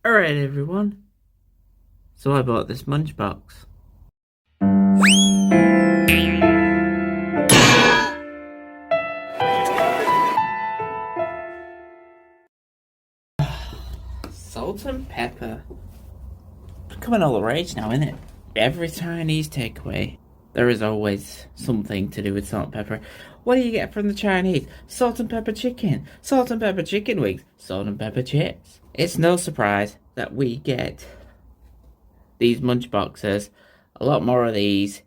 Alright everyone, so I bought this Munch box. Salt and pepper. Becoming all the rage now, isn't it? Every Chinese takeaway, there is always something to do with salt and pepper. What do you get from the Chinese? Salt and pepper chicken, salt and pepper chicken wings, salt and pepper chips. It's no surprise that we get these Munch boxes, a lot more of these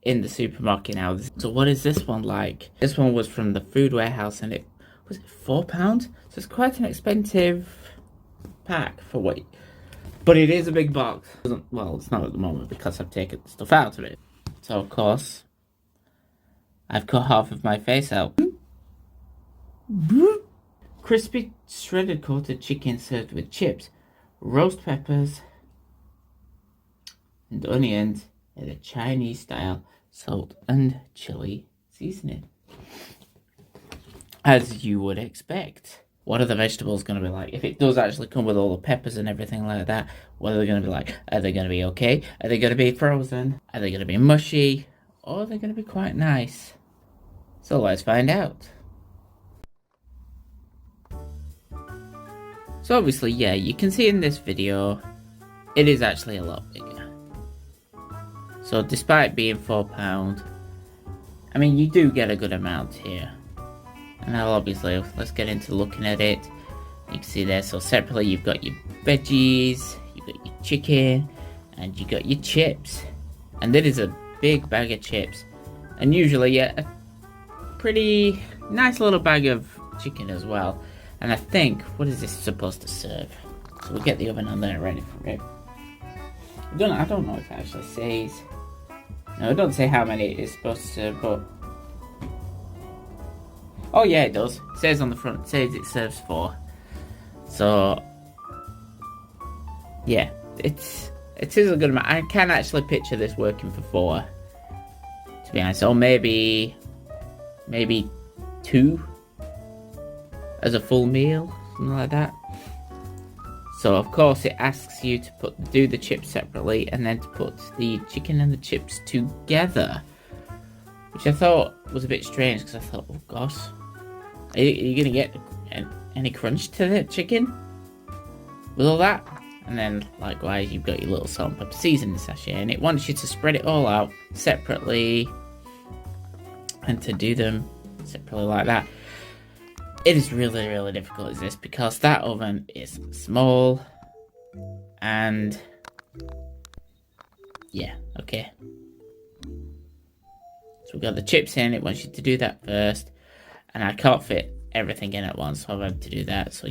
in the supermarket now. So what is this one like? This one was from the food warehouse and it was £4? So it's quite an expensive pack for what, but it is a big box. Well, it's not at the moment because I've taken stuff out of it. So of course, I've cut half of my face out. Crispy shredded coated chicken served with chips, roast peppers, and onions in a Chinese style salt and chili seasoning. As you would expect. What are the vegetables going to be like? If it does actually come with all the peppers and everything like that, what are they going to be like? Are they going to be okay? Are they going to be frozen? Are they going to be mushy? Or are they going to be quite nice? So let's find out. So obviously, yeah, you can see in this video, it is actually a lot bigger. So despite being £4, I mean, you do get a good amount here. And now obviously, let's get into looking at it. You can see there, so separately you've got your veggies, you've got your chicken, and you got your chips. And that is a big bag of chips. And usually, yeah, a pretty nice little bag of chicken as well. And I think, what is this supposed to serve? So we'll get the oven on there ready for it. I don't know if it actually says. No, it doesn't say how many it is supposed to serve, but... Oh yeah, it does. It says on the front, it says it serves 4. So... yeah, it is a good amount. I can actually picture this working for 4. To be honest, or maybe 2 as a full meal, something like that. So of course it asks you to do the chips separately and then to put the chicken and the chips together, which I thought was a bit strange because I thought, oh gosh, are you gonna get any crunch to the chicken with all that? And then likewise you've got your little salt and pepper seasoning sachet, and it wants you to spread it all out separately and to do them separately like that. It is really, really difficult, is this, because that oven is small, and yeah, okay. So we've got the chips in, it wants you to do that first, and I can't fit everything in at once, so I've had to do that. So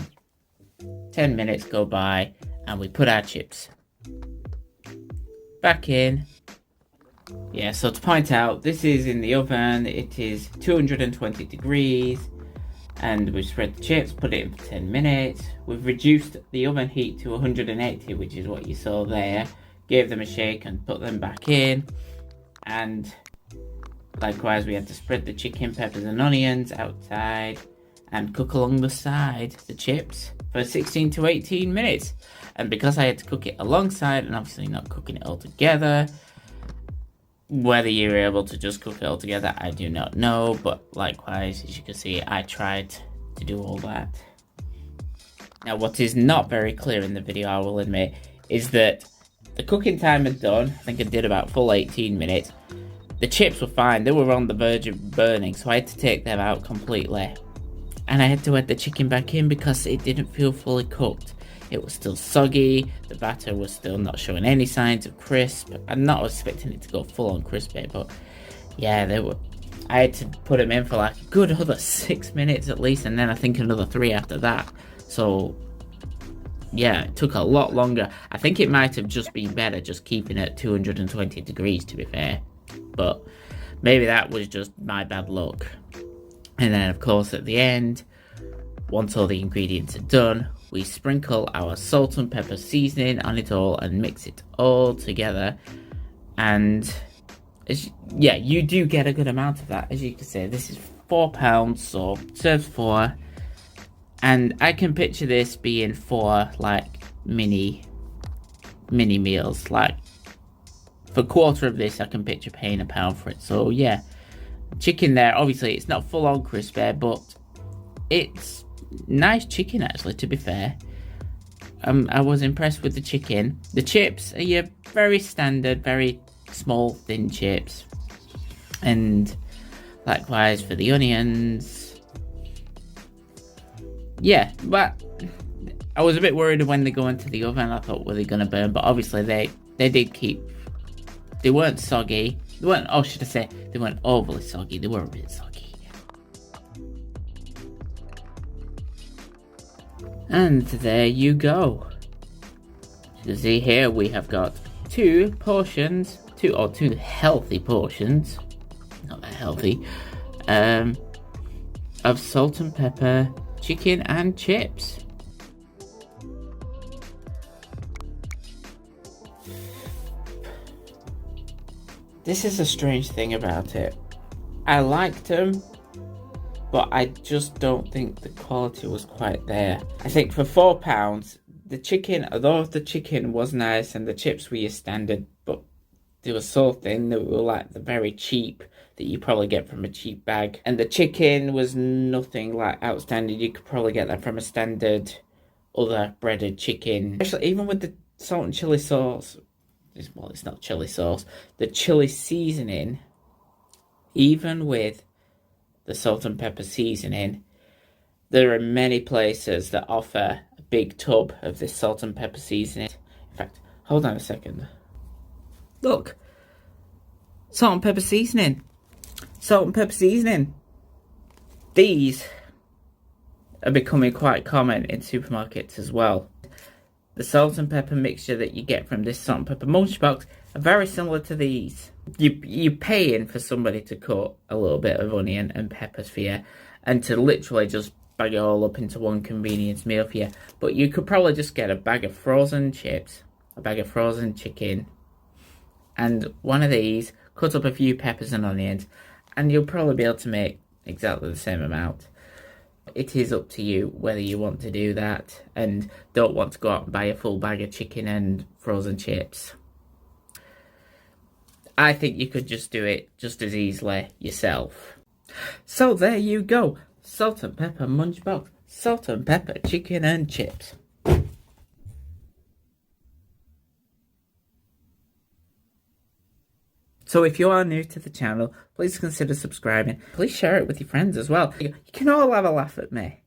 10 minutes go by, and we put our chips back in. Yeah, so to point out, this is in the oven, it is 220 degrees. And we've spread the chips, put it in for 10 minutes. We've reduced the oven heat to 180, which is what you saw there. Gave them a shake and put them back in. And likewise, we had to spread the chicken, peppers and onions outside and cook along the side the chips for 16 to 18 minutes. And because I had to cook it alongside and obviously not cooking it all together, whether you're able to just cook it all together, I do not know, but likewise, as you can see, I tried to do all that. Now, what is not very clear in the video, I will admit, is that the cooking time had done. I think I did about full 18 minutes. The chips were fine, they were on the verge of burning, so I had to take them out completely. And I had to add the chicken back in because it didn't feel fully cooked. It was still soggy, the batter was still not showing any signs of crisp. I'm not expecting it to go full on crispy, but yeah, I had to put them in for like a good other 6 minutes at least, and then I think another 3 after that. So yeah, it took a lot longer. I think it might have just been better just keeping it at 220 degrees, to be fair. But maybe that was just my bad luck. And then of course at the end, once all the ingredients are done, we sprinkle our salt and pepper seasoning on it all and mix it all together. And yeah, you do get a good amount of that. As you can see, this is £4, so serves 4. And I can picture this being for like mini meals. Like, for a quarter of this, I can picture paying £1 for it. So yeah, chicken there. Obviously, it's not full on crispy, but it's nice chicken actually. To be fair, I was impressed with the chicken. The chips are your very standard, very small, thin chips, and likewise for the onions. Yeah, but I was a bit worried when they go into the oven. I thought, were they gonna burn? But obviously they did keep. They weren't soggy. They weren't, oh, should I say, they weren't overly soggy. They were a bit soggy. And there you go. You can see here we have got two healthy portions. Not that healthy. Of salt and pepper chicken and chips. This is a strange thing about it. I liked them, but I just don't think the quality was quite there. I think for £4, the chicken, although the chicken was nice and the chips were your standard, but they were so thin, they were like the very cheap that you probably get from a cheap bag. And the chicken was nothing like outstanding. You could probably get that from a standard other breaded chicken. Actually, even with the salt and chili sauce, well, it's not chili sauce, the chili seasoning, even with the salt and pepper seasoning, there are many places that offer a big tub of this salt and pepper seasoning. In fact, hold on a second. Look, salt and pepper seasoning. Salt and pepper seasoning. These are becoming quite common in supermarkets as well. The salt and pepper mixture that you get from this salt and pepper Munch box are very similar to these. You're paying for somebody to cut a little bit of onion and peppers for you, and to literally just bag it all up into one convenience meal for you. But you could probably just get a bag of frozen chips, a bag of frozen chicken, and one of these, cut up a few peppers and onions, and you'll probably be able to make exactly the same amount. It is up to you whether you want to do that and don't want to go out and buy a full bag of chicken and frozen chips. I think you could just do it just as easily yourself. So there you go. Salt and pepper Munch box. Salt and pepper chicken and chips. So if you are new to the channel, please consider subscribing. Please share it with your friends as well. You can all have a laugh at me.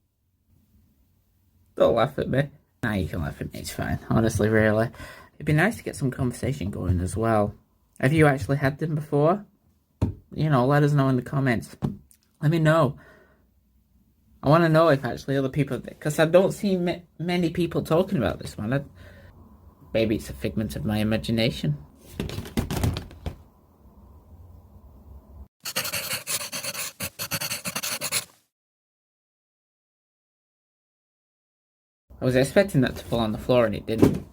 Don't laugh at me. Nah, you can laugh at me, it's fine. Honestly, really. It'd be nice to get some conversation going as well. Have you actually had them before? You know, let us know in the comments. Let me know. I want to know if actually other people... Because I don't see many people talking about this one. Maybe it's a figment of my imagination. I was expecting that to fall on the floor and it didn't.